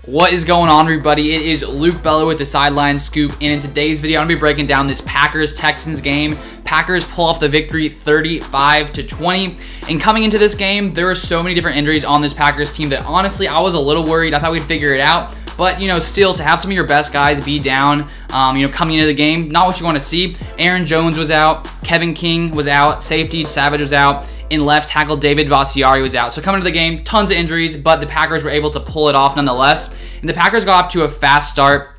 What is going on, everybody? It is Luke Bella with the Sideline Scoop, and in today's video, I'm going to be breaking down this Packers-Texans game. Packers pull off the victory 35-20, and coming into this game, there were so many different injuries on this Packers team that honestly, I was a little worried. I thought we'd figure it out. But, still, to have some of your best guys be down, coming into the game, not what you want to see. Aaron Jones was out. Kevin King was out. Safety Savage was out. And left tackle David Bakhtiari was out. So coming to the game, tons of injuries, but the Packers were able to pull it off nonetheless. And the Packers got off to a fast start.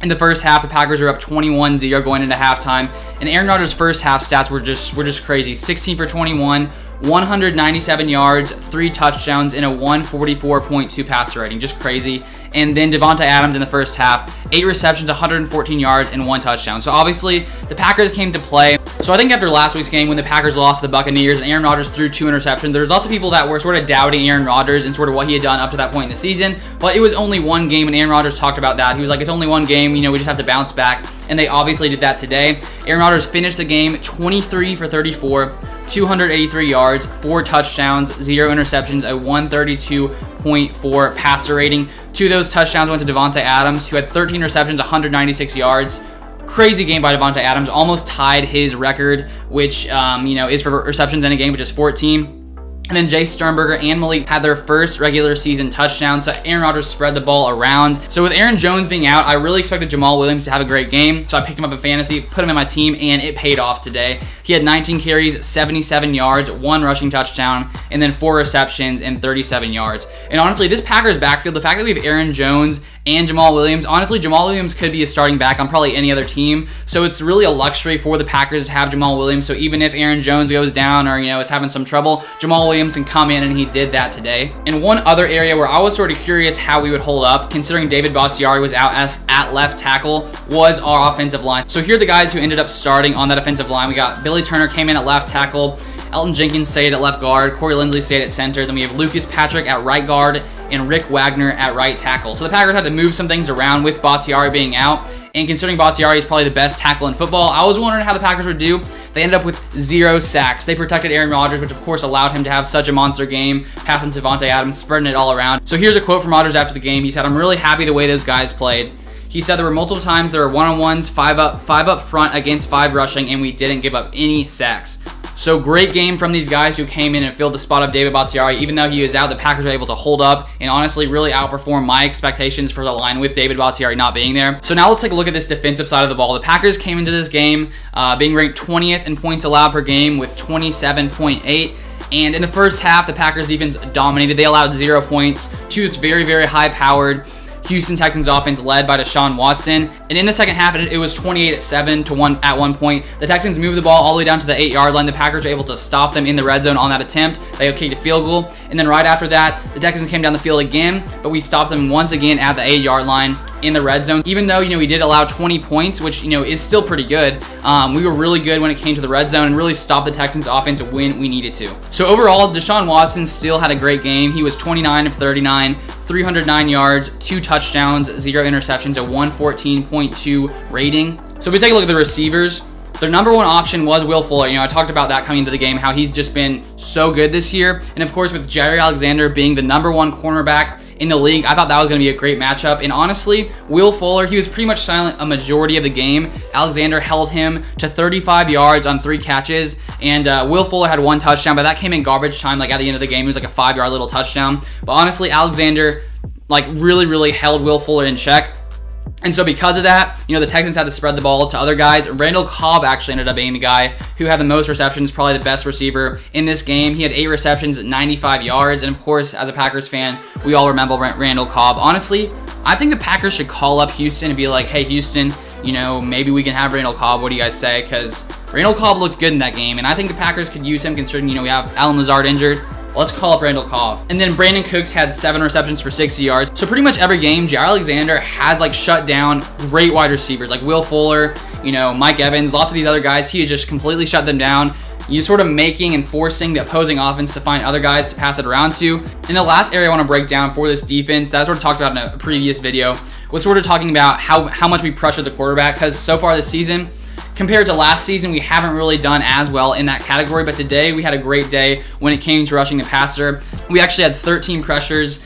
In the first half, the Packers were up 21-0 going into halftime. And Aaron Rodgers' first half stats were just crazy. 16 for 21. 197 yards, 3 touchdowns, and a 144.2 passer rating. Just crazy. And then Davante Adams in the first half, 8 receptions, 114 yards, and 1 touchdown. So obviously, the Packers came to play. So I think after last week's game, when the Packers lost to the Buccaneers and Aaron Rodgers threw 2 interceptions, there's also people that were sort of doubting Aaron Rodgers and sort of what he had done up to that point in the season. But it was only one game, and Aaron Rodgers talked about that. He was like, it's only one game, we just have to bounce back. And they obviously did that today. Aaron Rodgers finished the game 23 for 34. 283 yards, 4 touchdowns, 0 interceptions, a 132.4 passer rating. 2 of those touchdowns went to Davante Adams, who had 13 receptions, 196 yards. Crazy game by Davante Adams, almost tied his record, which is for receptions in a game, which is 14. And then Jay Sternberger and Malik had their first regular season touchdown, so Aaron Rodgers spread the ball around. So with Aaron Jones being out, I really expected Jamal Williams to have a great game, so I picked him up in fantasy, put him in my team, and it paid off today. He had 19 carries, 77 yards, 1 rushing touchdown, and then 4 receptions and 37 yards. And honestly, this Packers backfield, the fact that we have Aaron Jones and Jamal Williams, honestly, Jamal Williams could be a starting back on probably any other team. So it's really a luxury for the Packers to have Jamal Williams. So even if Aaron Jones goes down or, is having some trouble, Jamal Williams can come in, and he did that today. And one other area where I was sort of curious how we would hold up, considering David Bakhtiari was out at left tackle, was our offensive line. So here are the guys who ended up starting on that offensive line. We got Billy Turner came in at left tackle. Elton Jenkins stayed at left guard. Corey Linsley stayed at center. Then we have Lucas Patrick at right guard and Rick Wagner at right tackle. So the Packers had to move some things around with Bakhtiari being out. And considering Bakhtiari is probably the best tackle in football, I was wondering how the Packers would do. They ended up with 0 sacks. They protected Aaron Rodgers, which of course allowed him to have such a monster game, passing to Davante Adams, spreading it all around. So here's a quote from Rodgers after the game. He said, "I'm really happy the way those guys played." He said there were multiple times there were one-on-ones, 5 up front against 5 rushing, and we didn't give up any sacks. So great game from these guys who came in and filled the spot of David Bakhtiari. Even though he was out, the Packers were able to hold up and honestly really outperform my expectations for the line with David Bakhtiari not being there. So now let's take a look at this defensive side of the ball. The Packers came into this game being ranked 20th in points allowed per game with 27.8. And in the first half, the Packers defense dominated. They allowed 0 points to this very, very high-powered Houston Texans offense led by Deshaun Watson. And in the second half, it was 28-7 at one point. The Texans moved the ball all the way down to the 8-yard line. The Packers were able to stop them in the red zone on that attempt. They kicked a field goal. And then right after that, the Texans came down the field again, but we stopped them once again at the 8-yard line in the red zone. Even though, we did allow 20 points, which, is still pretty good. We were really good when it came to the red zone and really stopped the Texans offense when we needed to. So overall, Deshaun Watson still had a great game. He was 29 of 39, 309 yards, 2 touchdowns, 0 interceptions, a 114.2 rating. So if we take a look at the receivers, their number 1 option was Will Fuller. I talked about that coming into the game, how he's just been so good this year. And of course, with Jaire Alexander being the number 1 cornerback in the league, I thought that was going to be a great matchup. And honestly, Will Fuller, he was pretty much silent a majority of the game. Alexander held him to 35 yards on 3 catches. And Will Fuller had 1 touchdown, but that came in garbage time, like at the end of the game. It was like a 5-yard little touchdown. But honestly, Alexander really held Will Fuller in check. And so because of that, the Texans had to spread the ball to other guys. Randall Cobb actually ended up being the guy who had the most receptions, probably the best receiver in this game. He had 8 receptions, 95 yards. And of course, as a Packers fan, we all remember Randall Cobb. Honestly, I think the Packers should call up Houston and be like, hey, Houston, maybe we can have Randall Cobb. What do you guys say? Because Randall Cobb looked good in that game. And I think the Packers could use him considering, we have Allen Lazard injured. Let's call up Randall Cobb. And then Brandon Cooks had 7 receptions for 60 yards. So pretty much every game, Jaire Alexander has shut down great wide receivers like Will Fuller, Mike Evans, lots of these other guys. He has just completely shut them down. You're sort of making and forcing the opposing offense to find other guys to pass it around to. And the last area I want to break down for this defense that I sort of talked about in a previous video was sort of talking about how much we pressured the quarterback, because so far this season, compared to last season, we haven't really done as well in that category, but today we had a great day when it came to rushing the passer. We actually had 13 pressures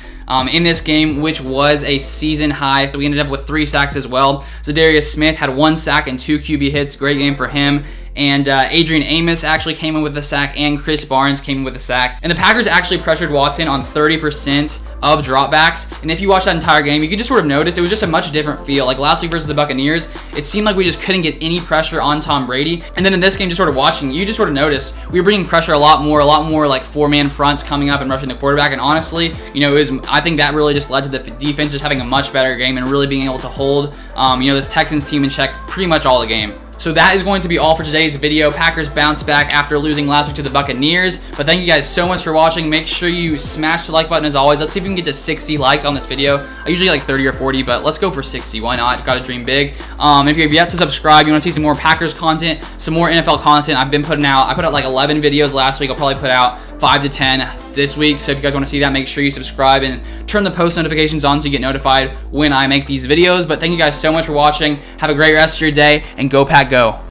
in this game, which was a season high. We ended up with 3 sacks as well. Zadarius Smith had 1 sack and 2 QB hits. Great game for him. And Adrian Amos actually came in with a sack, and Chris Barnes came in with a sack. And the Packers actually pressured Watson on 30% of dropbacks. And if you watch that entire game, you could just sort of notice it was just a much different feel. Like last week versus the Buccaneers, it seemed like we just couldn't get any pressure on Tom Brady. And then in this game, just sort of watching, you just sort of notice we were bringing pressure a lot more like 4-man fronts coming up and rushing the quarterback. And honestly, you know, I think that really just led to the defense just having a much better game and really being able to hold, you know, this Texans team in check pretty much all the game. So that is going to be all for today's video. Packers bounce back after losing last week to the Buccaneers. But thank you guys so much for watching. Make sure you smash the like button as always. Let's see if we can get to 60 likes on this video. I usually like 30 or 40, but let's go for 60. Why not? Gotta dream big. If you have yet to subscribe, you want to see some more Packers content, some more NFL content I've been putting out. I put out like 11 videos last week. I'll probably put out 5 to 10 this week. So if you guys want to see that, make sure you subscribe and turn the post notifications on so you get notified when I make these videos. But thank you guys so much for watching. Have a great rest of your day, and go Pack Go.